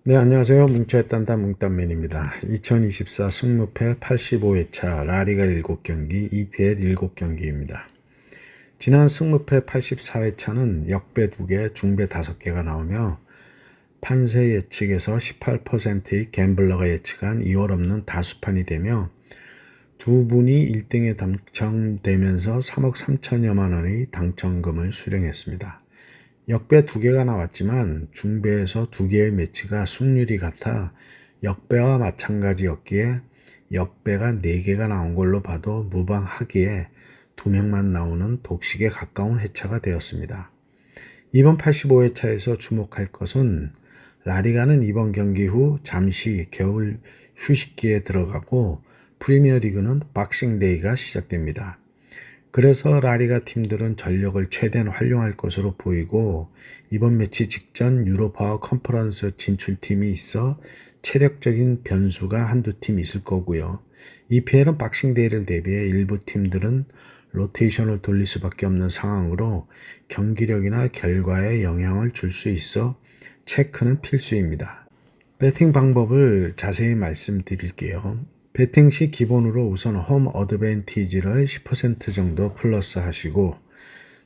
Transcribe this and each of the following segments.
네, 안녕하세요. 뭉쳐야 딴다 뭉딴맨입니다. 2024 승무패 85회차 라리가 7경기, EPL 7경기입니다. 지난 승무패 84회차는 역배 2개, 중배 5개가 나오며 판세 예측에서 18%의 갬블러가 예측한 2월 없는 다수판이 되며 두 분이 1등에 당첨되면서 3억 3천여만 원의 당첨금을 수령했습니다. 역배 2개가 나왔지만 중배에서 2개의 매치가 승률이 같아 역배와 마찬가지였기에 역배가 4개가 나온 걸로 봐도 무방하기에 2명만 나오는 독식에 가까운 회차가 되었습니다. 이번 85회차에서 주목할 것은 라리가는 이번 경기 후 잠시 겨울 휴식기에 들어가고 프리미어리그는 박싱데이가 시작됩니다. 그래서 라리가 팀들은 전력을 최대한 활용할 것으로 보이고 이번 매치 직전 유로파 컨퍼런스 진출팀이 있어 체력적인 변수가 한두 팀 있을 거고요. EPL은 박싱데이를 대비해 일부 팀들은 로테이션을 돌릴 수밖에 없는 상황으로 경기력이나 결과에 영향을 줄 수 있어 체크는 필수입니다. 배팅 방법을 자세히 말씀드릴게요. 배팅 시 기본으로 우선 홈 어드밴티지를 10% 정도 플러스 하시고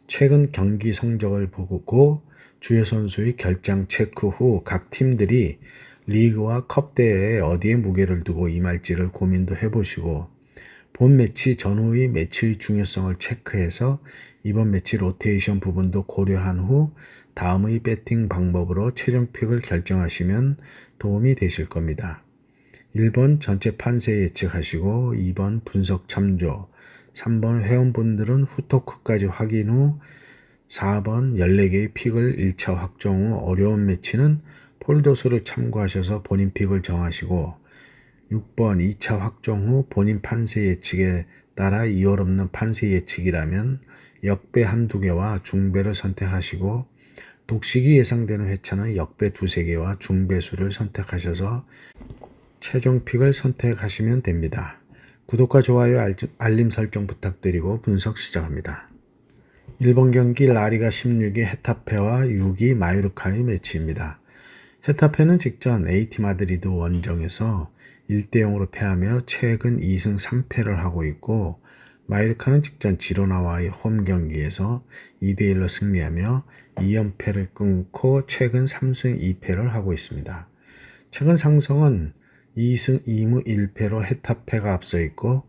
최근 경기 성적을 보고 주요 선수의 결장 체크 후 각 팀들이 리그와 컵 대회에 어디에 무게를 두고 임할지를 고민도 해보시고 본 매치 전후의 매치의 중요성을 체크해서 이번 매치 로테이션 부분도 고려한 후 다음의 배팅 방법으로 최종 픽을 결정하시면 도움이 되실 겁니다. 1번 전체 판세 예측하시고 2번 분석 참조, 3번 회원분들은 후토크까지 확인 후 4번 14개의 픽을 1차 확정 후 어려운 매치는 폴더수를 참고하셔서 본인 픽을 정하시고 6번 2차 확정 후 본인 판세 예측에 따라 2월 없는 판세 예측이라면 역배 한두 개와 중배를 선택하시고 독식이 예상되는 회차는 역배 두세 개와 중배수를 선택하셔서 최종 픽을 선택하시면 됩니다. 구독과 좋아요, 알림 설정 부탁드리고 분석 시작합니다. 1번 경기 라리가 16위 헤타페와 6위 마요르카의 매치입니다. 헤타페는 직전 AT 마드리드 원정에서 1대0으로 패하며 최근 2승 3패를 하고 있고 마요르카는 직전 지로나와의 홈 경기에서 2대1로 승리하며 2연패를 끊고 최근 3승 2패를 하고 있습니다. 최근 상승은 2승 2무 1패로 헤타페가 앞서 있고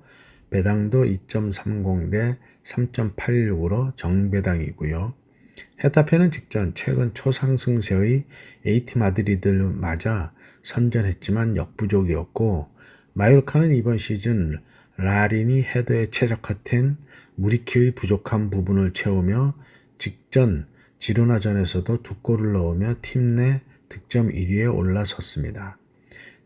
배당도 2.30 대 3.86으로 정배당이고요. 헤타페는 직전 최근 초상승세의 AT 마드리드를 맞아 선전했지만 역부족이었고 마요르카는 이번 시즌 라리니 헤더에 최적화된 무리키의 부족한 부분을 채우며 직전 지로나전에서도 2골을 넣으며 팀 내 득점 1위에 올라섰습니다.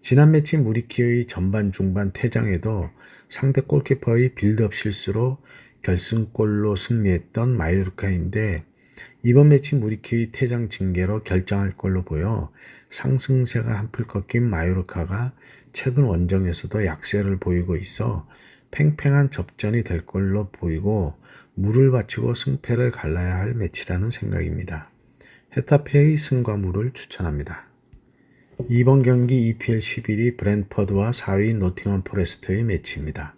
지난 매치 무리키의 전반 중반 퇴장에도 상대 골키퍼의 빌드업 실수로 결승골로 승리했던 마요르카인데 이번 매치 무리키의 퇴장 징계로 결정할 걸로 보여 상승세가 한풀 꺾인 마요르카가 최근 원정에서도 약세를 보이고 있어 팽팽한 접전이 될 걸로 보이고 물을 바치고 승패를 갈라야 할 매치라는 생각입니다. 헤타페의 승과 물을 추천합니다. 이번 경기 EPL 11위 브랜퍼드와 4위 노팅엄 포레스트의 매치입니다.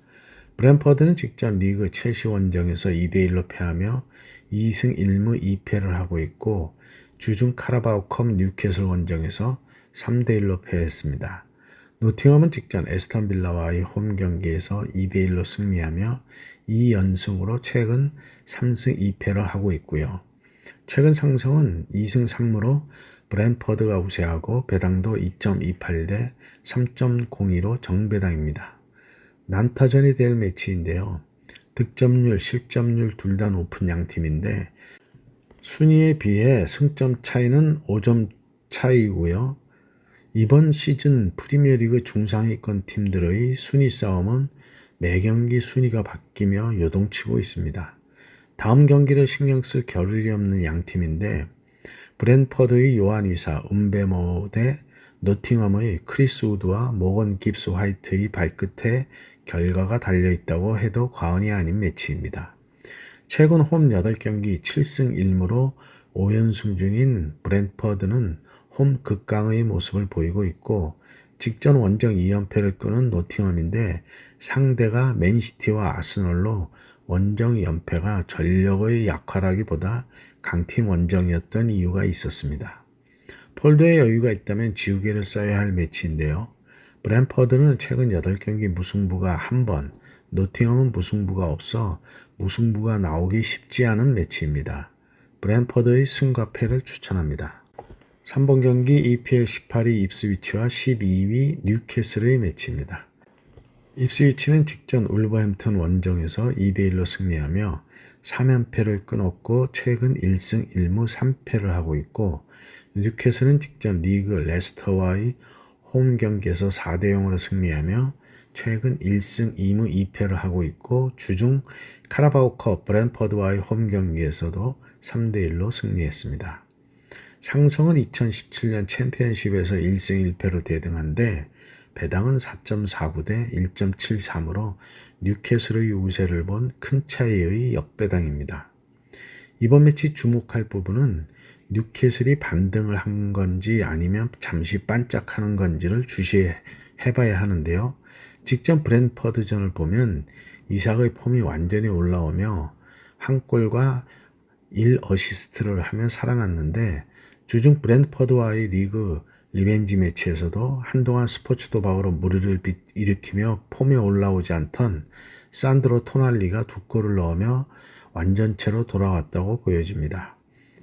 브랜퍼드는 직전 리그 첼시 원정에서 2대1로 패하며 2승 1무 2패를 하고 있고 주중 카라바오컵 뉴캐슬 원정에서 3대1로 패했습니다. 노팅엄은 직전 에스턴 빌라와의 홈 경기에서 2대1로 승리하며 2연승으로 최근 3승 2패를 하고 있고요. 최근 상승은 2승 3무로 브랜퍼드가 우세하고 배당도 2.28 대 3.02로 정배당입니다. 난타전이 될 매치인데요. 득점률, 실점률 둘 다 높은 양팀인데 순위에 비해 승점 차이는 5점 차이고요. 이번 시즌 프리미어리그 중상위권 팀들의 순위 싸움은 매 경기 순위가 바뀌며 요동치고 있습니다. 다음 경기를 신경 쓸 겨를이 없는 양팀인데 브랜퍼드의 요한 이사 음베모 대 노팅엄의 크리스 우드와 모건 깁스 화이트의 발끝에 결과가 달려있다고 해도 과언이 아닌 매치입니다. 최근 홈 8경기 7승 1무로 5연승 중인 브랜퍼드는 홈 극강의 모습을 보이고 있고 직전 원정 2연패를 끄는 노팅엄인데 상대가 맨시티와 아스널로 원정 연패가 전력의 약화라기보다 강팀 원정이었던 이유가 있었습니다. 폴더에 여유가 있다면 지우개를 써야 할 매치인데요. 브랜퍼드는 최근 8경기 무승부가 1번, 노팅엄은 무승부가 없어 무승부가 나오기 쉽지 않은 매치입니다. 브랜퍼드의 승과 패를 추천합니다. 3번 경기 EPL 18위 입스위치와 12위 뉴캐슬의 매치입니다. 입스위치는 직전 울버햄튼 원정에서 2대1로 승리하며 3연패를 끊었고 최근 1승 1무 3패를 하고 있고 뉴캐슬은 직전 리그 레스터와의 홈 경기에서 4대0으로 승리하며 최근 1승 2무 2패를 하고 있고 주중 카라바오컵 브랜퍼드와의 홈 경기에서도 3대1로 승리했습니다. 상성은 2017년 챔피언십에서 1승 1패로 대등한데 배당은 4.49대 1.73으로 뉴캐슬의 우세를 본 큰 차이의 역배당입니다. 이번 매치 주목할 부분은 뉴캐슬이 반등을 한 건지 아니면 잠시 반짝하는 건지를 주시해봐야 하는데요. 직전 브랜퍼드전을 보면 이삭의 폼이 완전히 올라오며 한 골과 1어시스트를 하며 살아났는데 주중 브랜퍼드와의 리그 리벤지 매치에서도 한동안 스포츠 도박으로 무리를 일으키며 폼에 올라오지 않던 산드로 토날리가 2골을 넣으며 완전체로 돌아왔다고 보여집니다.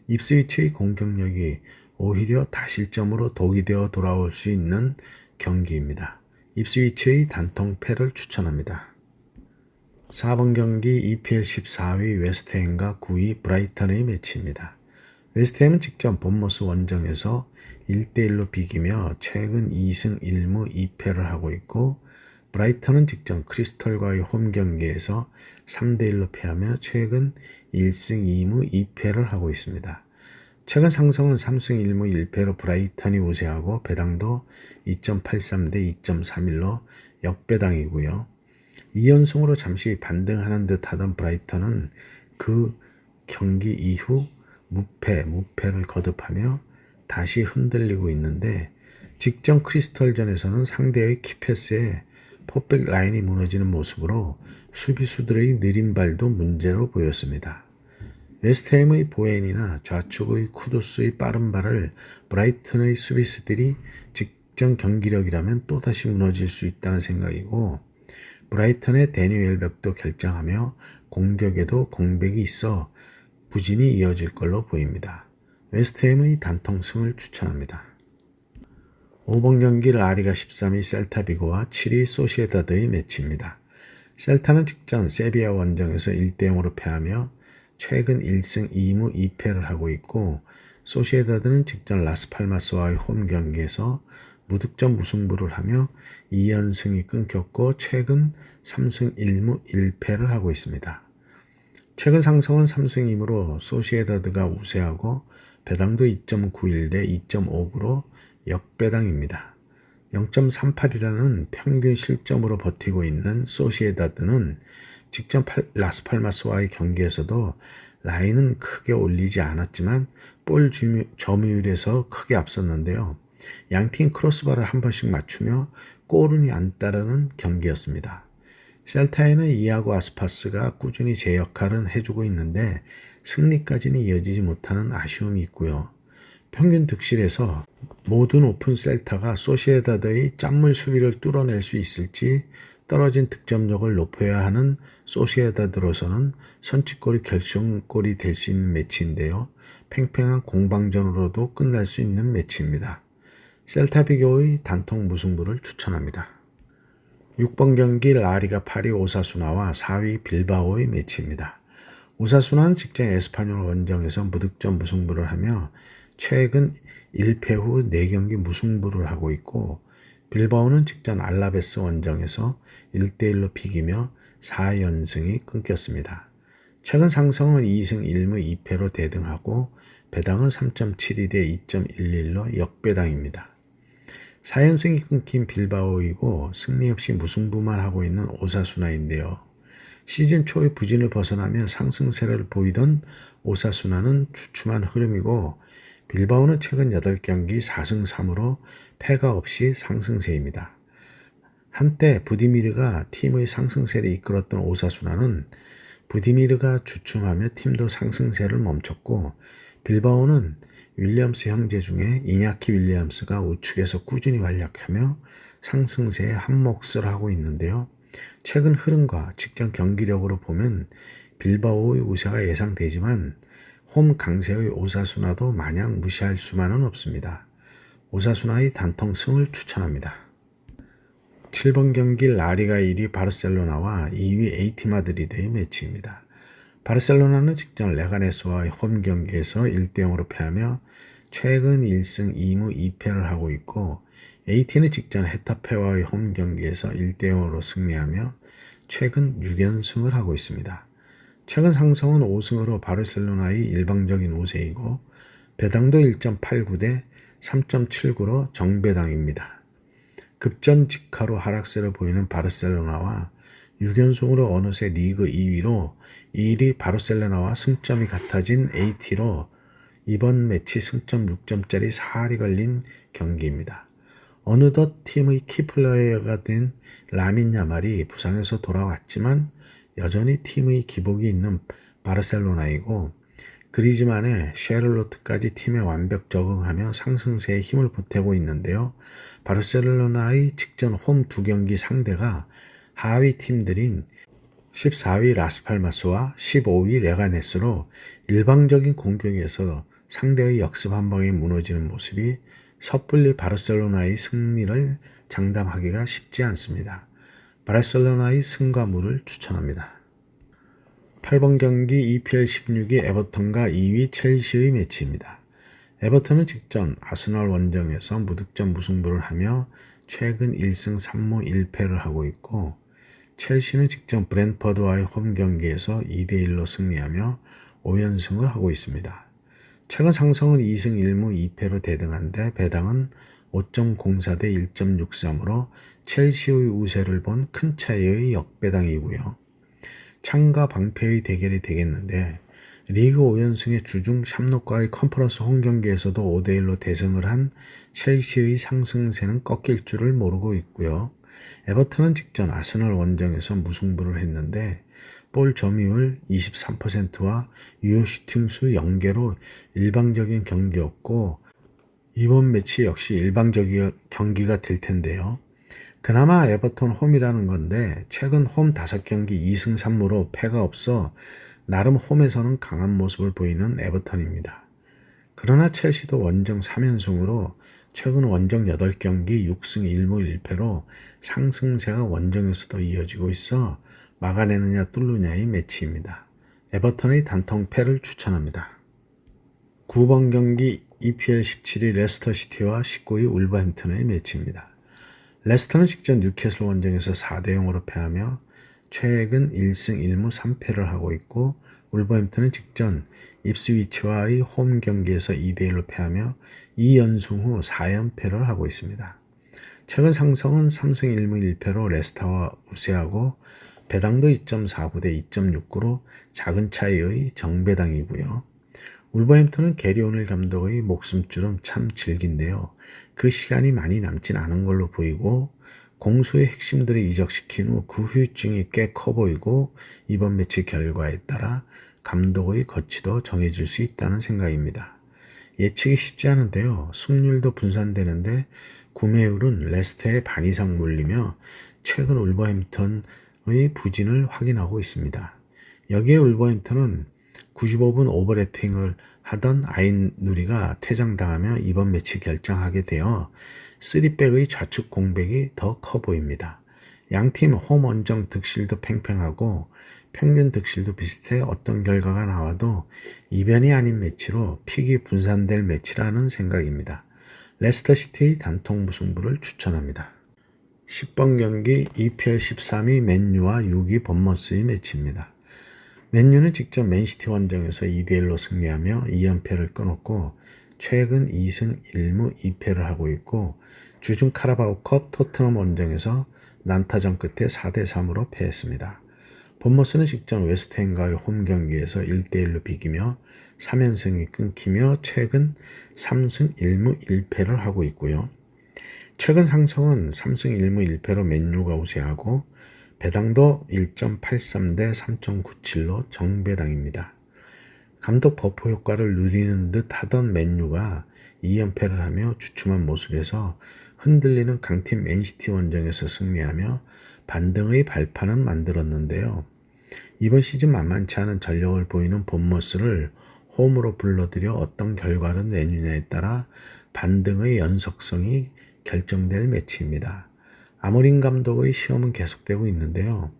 입스위치의 공격력이 오히려 다실점으로 독이 되어 돌아올 수 있는 경기입니다. 입스위치의 단통 패를 추천합니다. 4번 경기 EPL 14위 웨스트햄과 9위 브라이턴의 매치입니다. 웨스트햄은 직전 본머스 원정에서 1대1로 비기며 최근 2승 1무 2패를 하고 있고 브라이턴은 직전 크리스털과의 홈 경기에서 3대1로 패하며 최근 1승 2무 2패를 하고 있습니다. 최근 상승은 3승 1무 1패로 브라이턴이 우세하고 배당도 2.83대 2.31로 역배당이고요. 2연승으로 잠시 반등하는 듯하던 브라이턴은 그 경기 이후 무패를 거듭하며 다시 흔들리고 있는데 직전 크리스털전에서는 상대의 키패스에 포백 라인이 무너지는 모습으로 수비수들의 느린 발도 문제로 보였습니다. 웨스트햄의 보엔이나 좌측의 쿠두스의 빠른 발을 브라이턴의 수비수들이 직전 경기력이라면 또다시 무너질 수 있다는 생각이고 브라이턴의 데니 웰백도 결장하며 공격에도 공백이 있어 부진이 이어질 걸로 보입니다. 웨스트햄의 단통승을 추천합니다. 5번 경기 라리가 13위 셀타비고와 7위 소시에다드의 매치입니다. 셀타는 직전 세비야 원정에서 1대0으로 패하며 최근 1승 2무 2패를 하고 있고 소시에다드는 직전 라스팔마스와의 홈 경기에서 무득점 무승부를 하며 2연승이 끊겼고 최근 3승 1무 1패를 하고 있습니다. 최근 상승은 3승 2무로 소시에다드가 우세하고 배당도 2.91대 2.59로 역배당입니다. 0.38이라는 평균 실점으로 버티고 있는 소시에다드는 직전 라스팔마스와의 경기에서도 라인은 크게 올리지 않았지만 볼 점유율에서 크게 앞섰는데요. 양팀 크로스바를 한 번씩 맞추며 골은 안 따르는 경기였습니다. 셀타에는 이아고 아스파스가 꾸준히 제 역할은 해주고 있는데 승리까지는 이어지지 못하는 아쉬움이 있고요. 평균 득실에서 모든 오픈 셀타가 소시에다드의 짠물 수비를 뚫어낼 수 있을지 떨어진 득점력을 높여야 하는 소시에다드로서는 선취골이 결승골이 될 수 있는 매치인데요. 팽팽한 공방전으로도 끝날 수 있는 매치입니다. 셀타비고의 단통 무승부를 추천합니다. 6번 경기 라리가 8위 오사수나와 4위 빌바오의 매치입니다. 오사수나는 직전 에스파뇰 원정에서 무득점 무승부를 하며 최근 1패 후 4경기 무승부를 하고 있고 빌바오는 직전 알라베스 원정에서 1대1로 비기며 4연승이 끊겼습니다. 최근 상승은 2승 1무 2패로 대등하고 배당은 3.72대 2.11로 역배당입니다. 4연승이 끊긴 빌바오이고 승리 없이 무승부만 하고 있는 오사수나인데요. 시즌 초의 부진을 벗어나며 상승세를 보이던 오사수나는 주춤한 흐름이고 빌바오는 최근 8경기 4승 3무로 패가 없이 상승세입니다. 한때 부디미르가 팀의 상승세를 이끌었던 오사수나는 부디미르가 주춤하며 팀도 상승세를 멈췄고, 빌바오는 윌리엄스 형제 중에 이냐키 윌리엄스가 우측에서 꾸준히 활약하며 상승세에 한몫을 하고 있는데요. 최근 흐름과 직전 경기력으로 보면 빌바오의 우세가 예상되지만 홈 강세의 오사수나도 마냥 무시할 수만은 없습니다. 오사수나의 단통 승을 추천합니다. 7번 경기 라리가 1위 바르셀로나와 2위 AT 마드리드의 매치입니다. 바르셀로나는 직전 레가네스와의 홈 경기에서 1대0으로 패하며 최근 1승 2무 2패를 하고 있고, AT는 직전 헤타페와의 홈 경기에서 1대0으로 승리하며 최근 6연승을 하고 있습니다. 최근 상승은 5승으로 바르셀로나의 일방적인 우세이고, 배당도 1.89대 3.79로 정배당입니다. 급전직하로 하락세를 보이는 바르셀로나와 6연승으로 어느새 리그 2위로 2위 바르셀로나와 승점이 같아진 AT로 이번 매치 승점 6점짜리 4할이 걸린 경기입니다. 어느덧 팀의 키플레이어가 된 라민 야말이 부상에서 돌아왔지만 여전히 팀의 기복이 있는 바르셀로나이고, 그리즈만의 셰를로트까지 팀에 완벽 적응하며 상승세에 힘을 보태고 있는데요. 바르셀로나의 직전 홈 2경기 상대가 하위 팀들인 14위 라스팔마스와 15위 레가네스로 일방적인 공격에서 상대의 역습 한 방에 무너지는 모습이 섣불리 바르셀로나의 승리를 장담하기가 쉽지 않습니다. 바르셀로나의 승과 무를 추천합니다. 8번 경기 EPL 16위 에버턴과 2위 첼시의 매치입니다. 에버턴은 직전 아스널 원정에서 무득점 무승부를 하며 최근 1승 3무 1패를 하고 있고, 첼시는 직전 브랜퍼드와의 홈 경기에서 2대1로 승리하며 5연승을 하고 있습니다. 최근 상승은 2승 1무 2패로 대등한데 배당은 5.04대 1.63으로 첼시의 우세를 본 큰 차이의 역배당이고요. 창과 방패의 대결이 되겠는데, 리그 5연승의 주중 샴록과의 컨퍼런스 홈 경기에서도 5대1로 대승을 한 첼시의 상승세는 꺾일 줄을 모르고 있고요. 에버턴은 직전 아스널 원정에서 무승부를 했는데 볼 점유율 23%와 유효 슈팅수 0개로 일방적인 경기였고, 이번 매치 역시 일방적인 경기가 될 텐데요. 그나마 에버턴 홈이라는 건데 최근 홈 5경기 2승 3무로 패가 없어 나름 홈에서는 강한 모습을 보이는 에버턴입니다. 그러나 첼시도 원정 3연승으로 최근 원정 8경기 6승 1무 1패로 상승세가 원정에서도 이어지고 있어 막아내느냐 뚫느냐의 매치입니다. 에버턴의 단통 패를 추천합니다. 9번 경기 EPL 17위 레스터시티와 19위 울버햄튼의 매치입니다. 레스터는 직전 뉴캐슬 원정에서 4대0으로 패하며 최근 1승 1무 3패를 하고 있고, 울버햄튼은 직전 입스위치와의 홈 경기에서 2대1로 패하며 2연승 후 4연패를 하고 있습니다. 최근 상승은 3승 1무 1패로 레스터와 우세하고, 배당도 2.49대 2.69로 작은 차이의 정배당이고요. 울버햄튼은 게리 오닐 감독의 목숨줄은 참 질긴데요. 그 시간이 많이 남진 않은 걸로 보이고, 공수의 핵심들을 이적시킨 후 그 후유증이 꽤 커 보이고, 이번 매치 결과에 따라 감독의 거취도 정해질 수 있다는 생각입니다. 예측이 쉽지 않은데요. 승률도 분산되는데 구매율은 레스터의 반 이상 몰리며 최근 울버햄튼의 부진을 확인하고 있습니다. 여기에 울버햄튼은 95분 오버래핑을 하던 아인 누리가 퇴장당하며 이번 매치 결정하게 되어 3백의 좌측 공백이 더 커 보입니다. 양팀 홈 원정 득실도 팽팽하고 평균 득실도 비슷해 어떤 결과가 나와도 이변이 아닌 매치로 픽이 분산될 매치라는 생각입니다. 레스터시티의 단통 무승부를 추천합니다. 10번 경기 EPL 13위 맨유와 6위 본머스의 매치입니다. 맨유는 직전 맨시티 원정에서 2대1로 승리하며 2연패를 끊었고 최근 2승 1무 2패를 하고 있고, 주중 카라바오컵 토트넘 원정에서 난타전 끝에 4대3으로 패했습니다. 본머스는 직전 웨스트햄과의 홈 경기에서 1대1로 비기며 3연승이 끊기며 최근 3승 1무 1패를 하고 있고요. 최근 상승은 3승 1무 1패로 맨유가 우세하고 배당도 1.83 대 3.97로 정배당입니다. 감독 버프 효과를 누리는 듯 하던 맨유가 2연패를 하며 주춤한 모습에서 흔들리는 강팀 맨시티 원정에서 승리하며 반등의 발판은 만들었는데요. 이번 시즌 만만치 않은 전력을 보이는 본머스를 홈으로 불러들여 어떤 결과를 내느냐에 따라 반등의 연속성이 결정될 매치입니다. 아모린 감독의 시험은 계속되고 있는데요.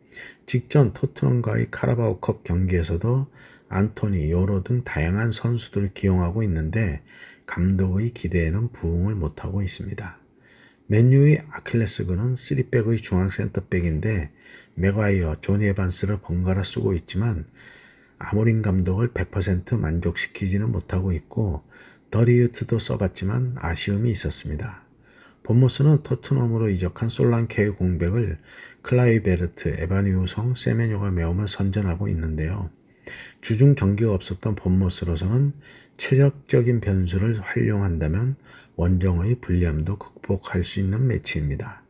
직전 토트넘과의 카라바오컵 경기에서도 안토니, 요로 등 다양한 선수들을 기용하고 있는데 감독의 기대에는 부응을 못하고 있습니다. 맨유의 아킬레스건은 3백의 중앙 센터백인데 맥과이어, 존 에반스를 번갈아 쓰고 있지만 아모린 감독을 100% 만족시키지는 못하고 있고 더리우트도 써봤지만 아쉬움이 있었습니다. 본머스는 토트넘으로 이적한 솔랑케의 공백을 클라이베르트, 에바니우성, 세메뇨가 메우며 선전하고 있는데요. 주중 경기가 없었던 본머스로서는 최적적인 변수를 활용한다면 원정의 불리함도 극복할 수 있는 매치입니다.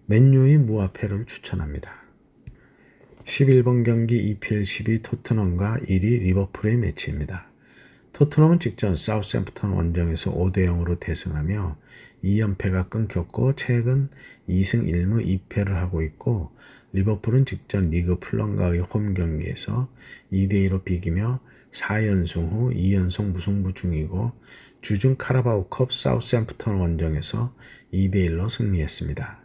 맨유의 무화패를 추천합니다. 11번 경기 EPL 10위 토트넘과 1위 리버풀의 매치입니다. 토트넘은 직전 사우샘프턴 원정에서 5대0으로 대승하며 2연패가 끊겼고 최근 2승 1무 2패를 하고 있고 리버풀은 직전 리그 풀런과의 홈 경기에서 2대2로 비기며 4연승 후 2연속 무승부 중이고 주중 카라바오컵 사우샘프턴 원정에서 2대1로 승리했습니다.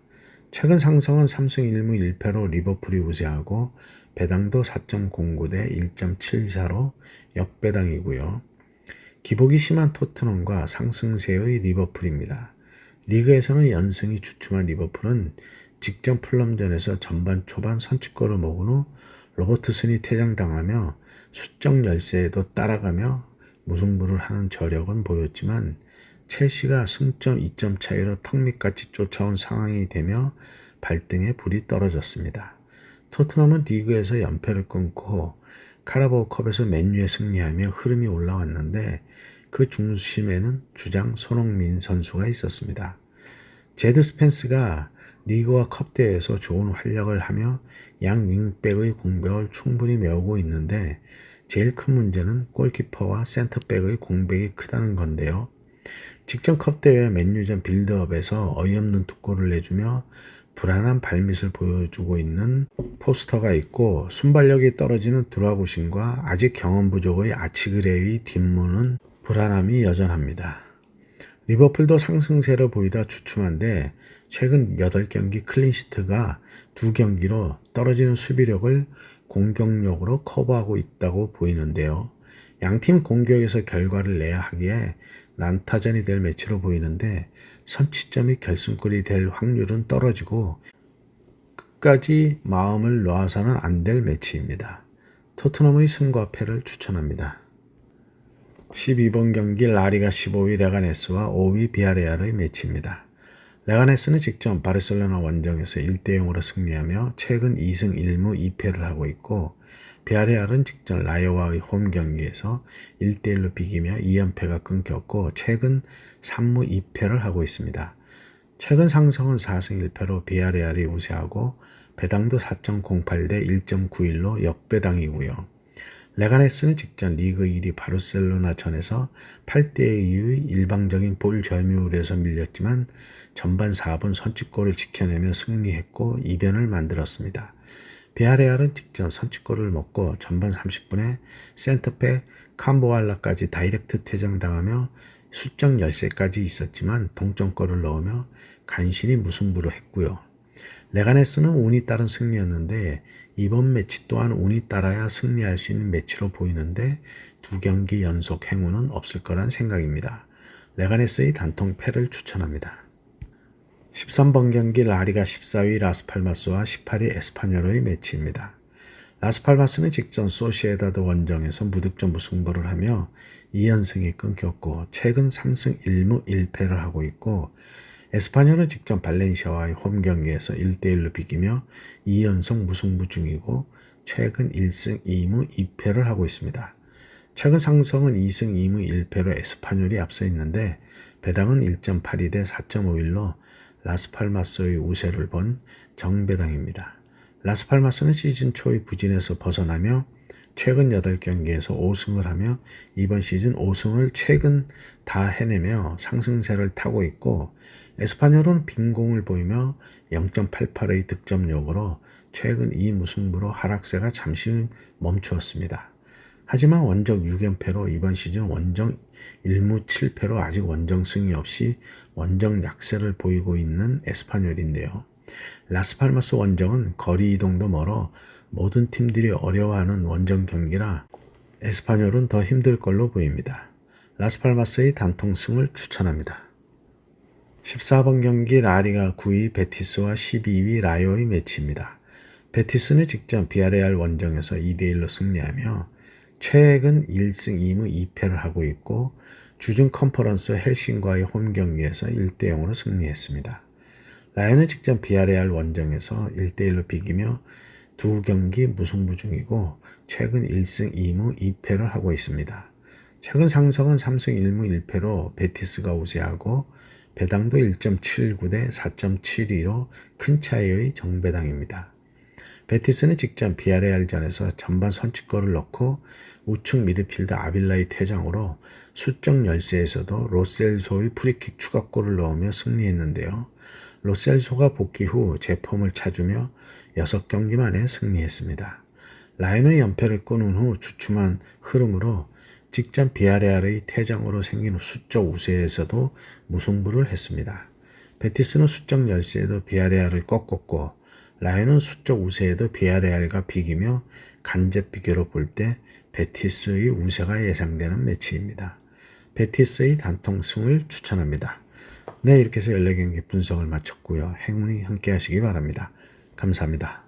최근 상승은 3승 1무 1패로 리버풀이 우세하고 배당도 4.09 대 1.74로 역배당이고요. 기복이 심한 토트넘과 상승세의 리버풀입니다. 리그에서는 연승이 주춤한 리버풀은 직전 풀럼전에서 전반 초반 선취골을 먹은 후 로버트슨이 퇴장당하며 수적 열세에도 따라가며 무승부를 하는 저력은 보였지만 첼시가 승점 2점 차이로 턱밑같이 쫓아온 상황이 되며 발등에 불이 떨어졌습니다. 토트넘은 리그에서 연패를 끊고 카라바오컵에서 맨유에 승리하며 흐름이 올라왔는데 그 중심에는 주장 손흥민 선수가 있었습니다. 제드 스펜스가 리그와 컵대회에서 좋은 활약을 하며 양 윙백의 공백을 충분히 메우고 있는데 제일 큰 문제는 골키퍼와 센터백의 공백이 크다는 건데요. 직전 컵대회 맨유전 빌드업에서 어이없는 두 골을 내주며 불안한 발밑을 보여주고 있는 포스터가 있고 순발력이 떨어지는 드라구신과 아직 경험 부족의 아치그레의 뒷문은 불안함이 여전합니다. 리버풀도 상승세를 보이다 주춤한데 최근 8경기 클린시트가 2경기로 떨어지는 수비력을 공격력으로 커버하고 있다고 보이는데요. 양팀 공격에서 결과를 내야 하기에 난타전이 될 매치로 보이는데 선취점이 결승골이 될 확률은 떨어지고 끝까지 마음을 놓아서는 안 될 매치입니다. 토트넘의 승과 패를 추천합니다. 12번 경기 라리가 15위 레가네스와 5위 비아레알의 매치입니다. 레가네스는 직전 바르셀로나 원정에서 1대0으로 승리하며 최근 2승 1무 2패를 하고 있고 비아레알은 직전 라이오와의 홈 경기에서 1대1로 비기며 2연패가 끊겼고 최근 3무 2패를 하고 있습니다. 최근 상승은 4승 1패로 비아레알이 우세하고 배당도 4.08 대 1.91로 역배당이고요. 레가네스는 직전 리그 1위 바르셀로나 전에서 8대2의 일방적인 볼 점유율에서 밀렸지만 전반 4분 선취골을 지켜내며 승리했고 이변을 만들었습니다. 비아레알은 직전 선취골을 먹고 전반 30분에 센터백 캄보알라까지 다이렉트 퇴장당하며 수적 열세까지 있었지만 동점골을 넣으며 간신히 무승부를 했고요. 레가네스는 운이 따른 승리였는데 이번 매치 또한 운이 따라야 승리할 수 있는 매치로 보이는데 2경기 연속 행운은 없을 거란 생각입니다. 레가네스의 단통 패를 추천합니다. 13번 경기 라리가 14위 라스팔마스와 18위 에스파뇰의 매치입니다. 라스팔마스는 직전 소시에다드 원정에서 무득점 무승부를 하며 2연승이 끊겼고 최근 3승 1무 1패를 하고 있고 에스파뇰은 직전 발렌시아와의 홈 경기에서 1대1로 비기며 2연속 무승부 중이고 최근 1승 2무 2패를 하고 있습니다. 최근 상성은 2승 2무 1패로 에스파뇰이 앞서 있는데 배당은 1.82 대 4.51로 라스팔마스의 우세를 본 정배당입니다. 라스팔마스는 시즌 초의 부진에서 벗어나며 최근 8경기에서 5승을 하며 이번 시즌 5승을 최근 다 해내며 상승세를 타고 있고 에스파뇰은 빈공을 보이며 0.88의 득점력으로 최근 2무승부로 하락세가 잠시 멈추었습니다. 하지만 원정 6연패로 이번 시즌 원정 1무 7패로 아직 원정승이 없이 원정 약세를 보이고 있는 에스파뇰인데요. 라스팔마스 원정은 거리 이동도 멀어 모든 팀들이 어려워하는 원정 경기라 에스파뇰은 더 힘들 걸로 보입니다. 라스팔마스의 단통승을 추천합니다. 14번 경기 라리가 9위 베티스와 12위 라요의 매치입니다. 베티스는 직전 비아레알 원정에서 2대1로 승리하며 최근 1승 2무 2패를 하고 있고 주중 컨퍼런스 헬싱과의 홈 경기에서 1대0으로 승리했습니다. 라요는 직전 비아레알 원정에서 1대1로 비기며 두 경기 무승부 중이고 최근 1승 2무 2패를 하고 있습니다. 최근 상성은 3승 1무 1패로 베티스가 우세하고 배당도 1.79 대 4.72로 큰 차이의 정배당입니다. 베티스는 직전 비아레알전에서 전반 선취골을 넣고 우측 미드필더 아빌라의 퇴장으로 수적 열세에서도 로셀소의 프리킥 추가골을 넣으며 승리했는데요. 로셀소가 복귀 후 제폼을 찾으며 6경기 만에 승리했습니다. 라인의 연패를 끊은 후 주춤한 흐름으로 직전 비아레알의 퇴장으로 생긴 수적 우세에서도 무승부를 했습니다. 베티스는 수적 열세에도 비아레알을 꺾었고 라인은 수적 우세에도 비아레알과 비기며 간접 비교로 볼 때 베티스의 우세가 예상되는 매치입니다. 베티스의 단통승을 추천합니다. 네, 이렇게 해서 14경기 분석을 마쳤고요. 행운이 함께 하시기 바랍니다. 감사합니다.